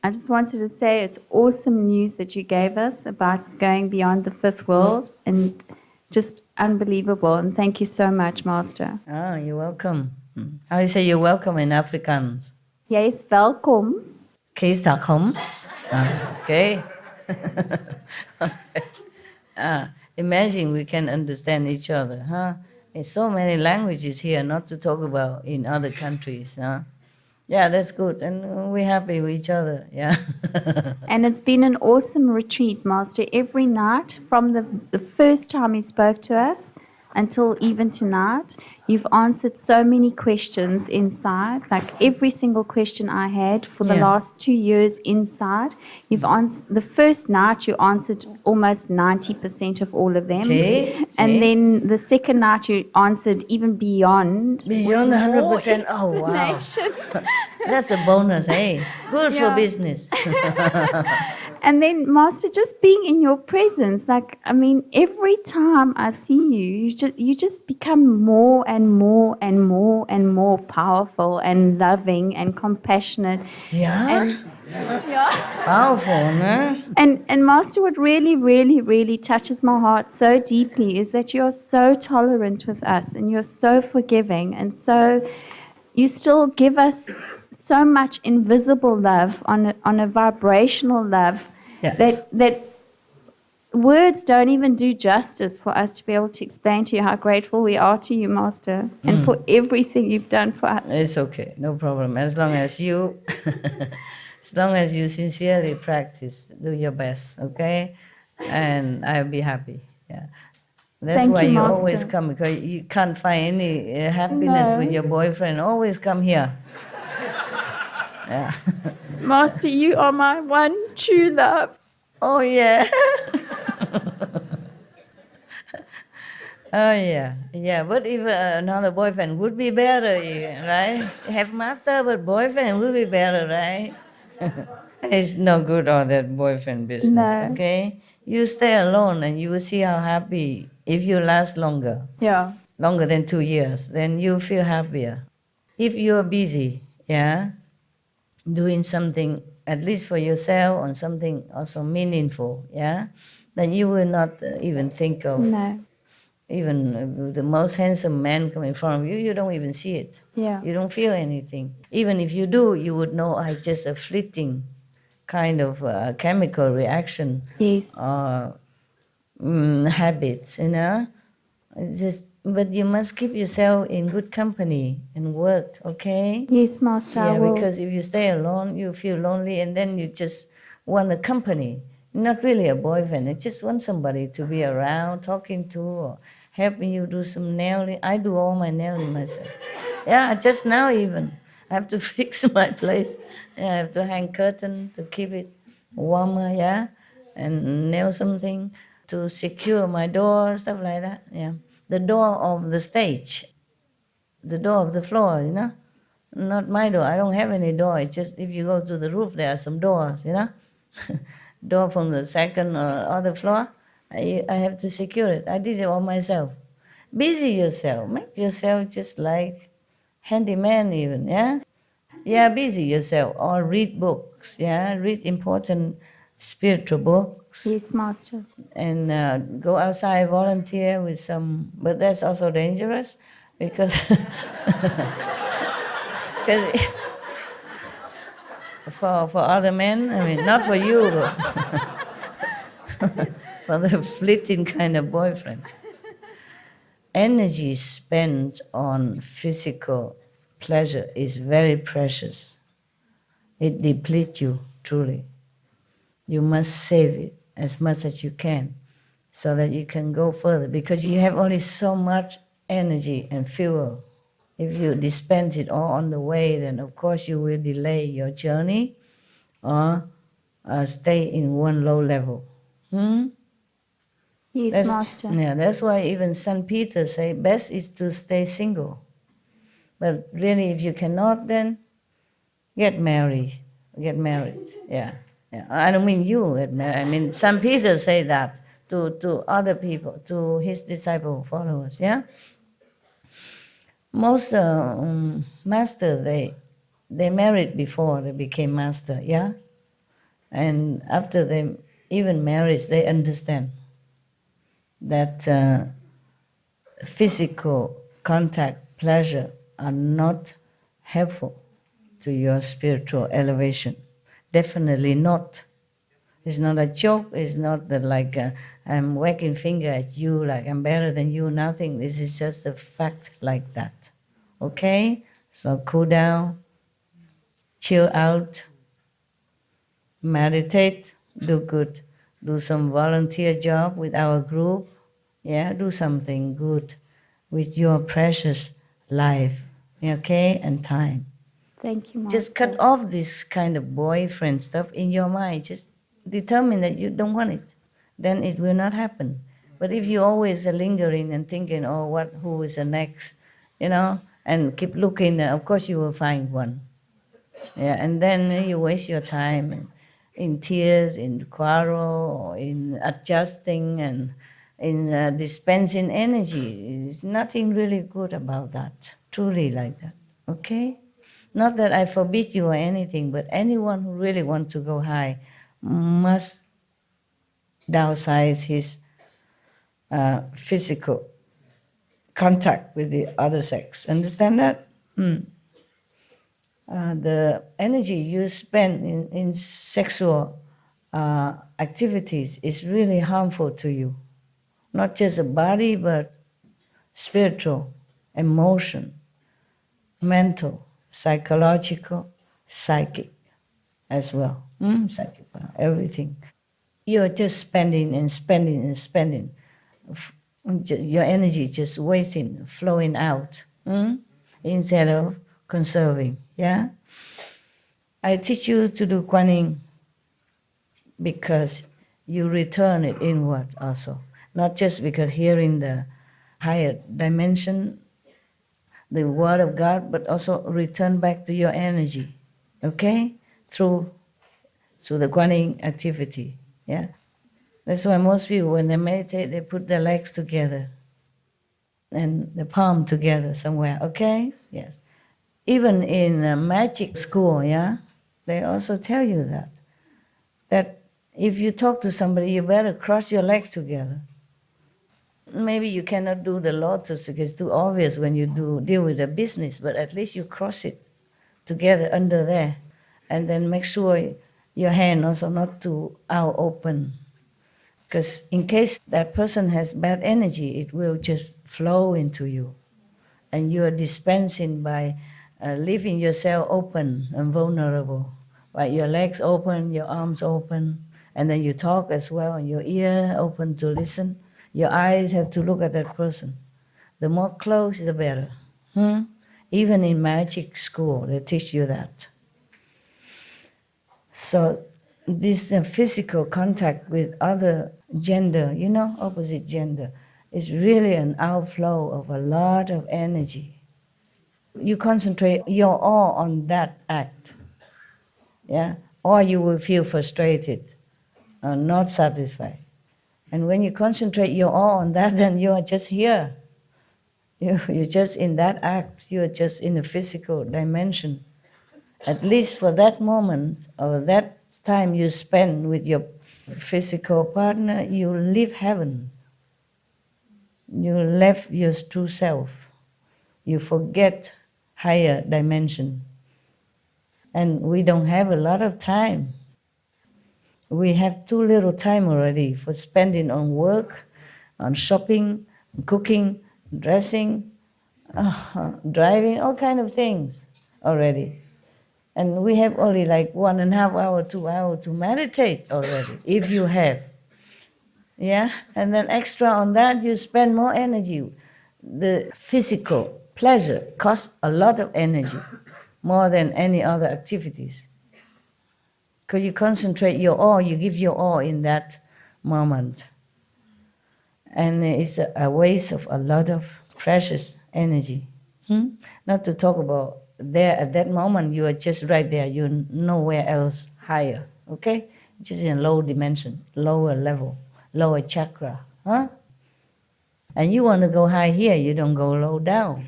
I just wanted to say it's awesome news that you gave us about going beyond the fifth world and just unbelievable. And thank you so much, Master. Oh, you're welcome. How you say you're welcome in Afrikaans? Jy is welkom. Kees Takom. Okay. Imagine we can understand each other, huh? There's so many languages here, not to talk about in other countries, huh? Yeah, that's good, and we're happy with each other, yeah. And it's been an awesome retreat, Master. Every night, from the first time you spoke to us until even tonight, you've answered so many questions inside. Like every single question I had for the last 2 years inside, you've answered. The first night you answered almost 90% of all of them, and then the second night you answered even beyond 100%. Oh wow, that's a bonus, hey? Good for business. And then, Master, just being in your presence, like, I mean, every time I see you just become more and more and more and more powerful and loving and compassionate. Yeah? And, Powerful, no? And Master, what really, really, really touches my heart so deeply is that you're so tolerant with us and you're so forgiving and so you still give us so much invisible love on a vibrational love that words don't even do justice for us to be able to explain to you how grateful we are to you, Master, and for everything you've done for us. It's okay, no problem. As long as you, as long as you sincerely practice, do your best, okay? And I'll be happy. Yeah. That's why you always come, because you can't find any happiness with your boyfriend. Always come here. Yeah. Master, you are my one true love. Oh, yeah. Oh, yeah. Yeah, but if another boyfriend would be better, right? Have master, but boyfriend would be better, right? It's no good all that boyfriend business, okay? You stay alone and you will see how happy if you last longer. Yeah. Longer than 2 years, then you feel happier. If you're busy, doing something at least for yourself or something also meaningful, then you will not even think of even the most handsome man coming in front of you, you don't even see it. Yeah. You don't feel anything. Even if you do, you would know it's just a fleeting kind of chemical reaction. Yes. Habits, It's just, but you must keep yourself in good company and work, okay? Yes, Master. Yeah, because if you stay alone, you feel lonely, and then you just want a company. Not really a boyfriend. You just want somebody to be around, talking to, or helping you do some nailing. I do all my nailing myself. Yeah, just now even. I have to fix my place. Yeah, I have to hang curtain to keep it warmer, and nail something to secure my door, stuff like that, The door of the stage, the door of the floor, Not my door. I don't have any door. It's just if you go to the roof, there are some doors, Door from the second or other floor, I have to secure it. I did it all myself. Busy yourself. Make yourself just like handyman even, Yeah, busy yourself. Or read books, Read important spiritual books. Yes, Master. And go outside, volunteer with some, but that's also dangerous because for other men, I mean, not for you, but for the fleeting kind of boyfriend. Energy spent on physical pleasure is very precious. It depletes you, truly. You must save it as much as you can so that you can go further, because you have only so much energy and fuel. If you dispense it all on the way, then of course you will delay your journey or stay in one low level. Yes, Master. Yeah, that's why even St. Peter say best is to stay single. But really, if you cannot, then get married. Get married, yeah. I don't mean you get married. I mean, St. Peter say that to other people, to his disciple followers, Most master, they married before they became master, And after they even marriage, they understand that physical contact, pleasure are not helpful to your spiritual elevation. Definitely not. It's not a joke. It's not that like I'm wagging finger at you like I'm better than you. Nothing. This is just a fact like that. Okay? So cool down, chill out, meditate, do good, do some volunteer job with our group. Yeah, do something good with your precious life. Okay, and time. Thank you, Master. Just cut off this kind of boyfriend stuff in your mind. Just determine that you don't want it. Then it will not happen. But if you always are lingering and thinking, oh, who is the next, and keep looking, of course you will find one. Yeah, and then you waste your time in tears, in quarrel, or in adjusting and in dispensing energy. There's nothing really good about that, truly like that. Okay? Not that I forbid you or anything, but anyone who really wants to go high must downsize his physical contact with the other sex. Understand that? The energy you spend in sexual activities is really harmful to you. Not just the body, but spiritual, emotion, mental, psychological, psychic as well. Psychic, everything. You're just spending and spending and spending. Your energy just wasting, flowing out, instead of conserving. Yeah? I teach you to do Kuan Yin because you return it inward also. Not just because hearing the higher dimension, the word of God, but also return back to your energy, okay? Through the Kuan Yin activity, yeah? That's why most people, when they meditate, they put their legs together and the palm together somewhere, okay? Yes. Even in magic school, yeah, they also tell you that if you talk to somebody, you better cross your legs together. Maybe you cannot do the lotus because it's too obvious when you deal with a business, but at least you cross it together under there, and then make sure your hand also not too out open, because in case that person has bad energy, it will just flow into you, and you are dispensing by leaving yourself open and vulnerable, like your legs open, your arms open, and then you talk as well, and your ear open to listen. Your eyes have to look at that person. The more close, the better. Even in magic school, they teach you that. So this physical contact with other gender, opposite gender, is really an outflow of a lot of energy. You concentrate your all on that act, yeah, or you will feel frustrated, not satisfied. And when you concentrate your all on that, then you are just here. You're just in that act. You're just in the physical dimension. At least for that moment or that time you spend with your physical partner, you live heaven. You left your true self. You forget higher dimension. And we don't have a lot of time. We have too little time already for spending on work, on shopping, cooking, dressing, driving, all kind of things already. And we have only like 1.5 hours, 2 hours to meditate already, if you have. Yeah? And then extra on that, you spend more energy. The physical pleasure costs a lot of energy, more than any other activities. Because you concentrate your all, you give your all in that moment. And it's a waste of a lot of precious energy. Not to talk about there at that moment, you are just right there, you're nowhere else higher, okay? Just in low dimension, lower level, lower chakra, And you want to go high here, you don't go low down.